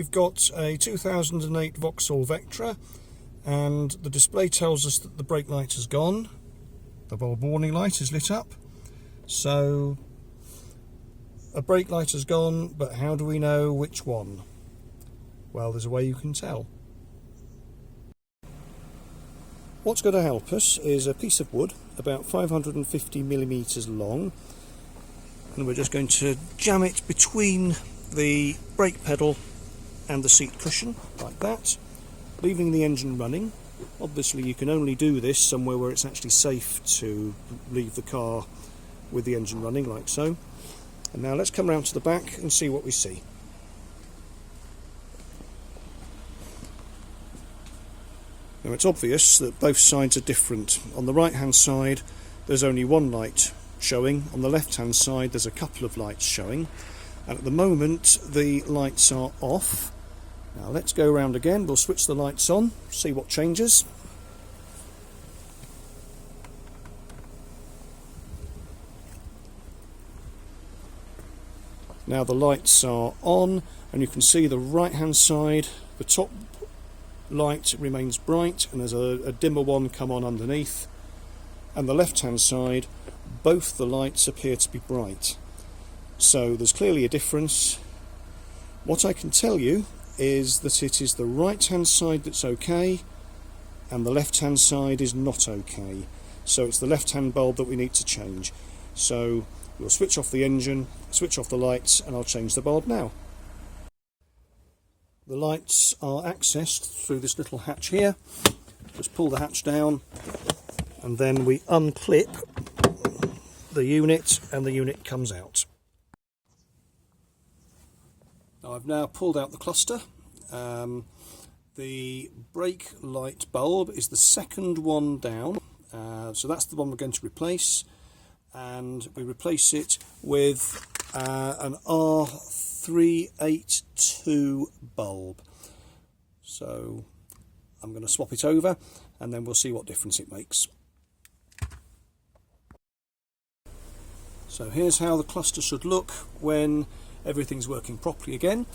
we've got a 2008 Vauxhall Vectra, and the display tells us that the brake light has gone. The bulb warning light is lit up. So a brake light has gone, but how do we know which one? Well, there's a way you can tell. What's going to help us is a piece of wood about 550mm long, and we're just going to jam it between the brake pedal and the seat cushion like that, leaving the engine running. Obviously you can only do this somewhere where it's actually safe to leave the car with the engine running, like so. And now let's come round to the back and see what we see. Now it's obvious that both sides are different. On the right hand side there's only one light showing, on the left hand side there's a couple of lights showing, and at the moment the lights are off. Now let's go around again, we'll switch the lights on, see what changes. Now the lights are on, and you can see the right hand side, the top light remains bright, and there's a dimmer one come on underneath, and the left hand side both the lights appear to be bright. So there's clearly a difference. What I can tell you is that it is the right hand side that's okay and the left hand side is not okay. So it's the left hand bulb that we need to change. So we'll switch off the engine, switch off the lights, and I'll change the bulb now. The lights are accessed through this little hatch here. Just pull the hatch down and then we unclip the unit and the unit comes out. Now I've now pulled out the cluster. The brake light bulb is the second one down, so that's the one we're going to replace, and we replace it with an R382 bulb. So I'm going to swap it over and then we'll see what difference it makes. So here's how the cluster should look when everything's working properly again.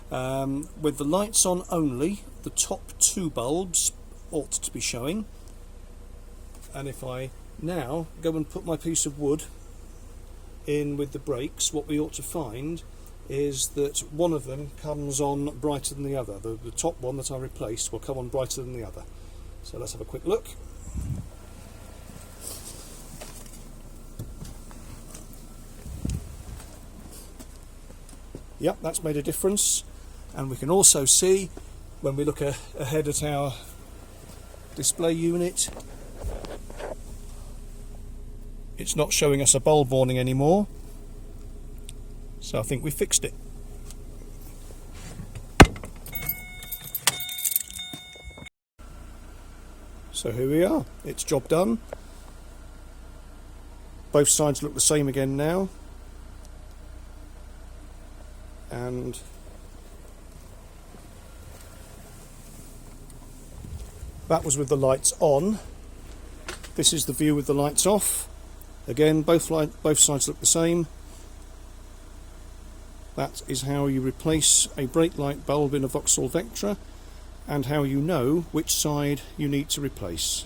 With the lights on only, the top two bulbs ought to be showing, and if I now go and put my piece of wood in with the brakes, what we ought to find is that one of them comes on brighter than the other. The top one that I replaced will come on brighter than the other. So let's have a quick look. Yep, that's made a difference, and we can also see when we look ahead at our display unit, it's not showing us a bulb warning anymore, so I think we fixed it. So here we are, it's job done. Both sides look the same again now. And that was with the lights on. This is the view with the lights off. Again, both sides look the same. That is how you replace a brake light bulb in a Vauxhall Vectra, and how you know which side you need to replace.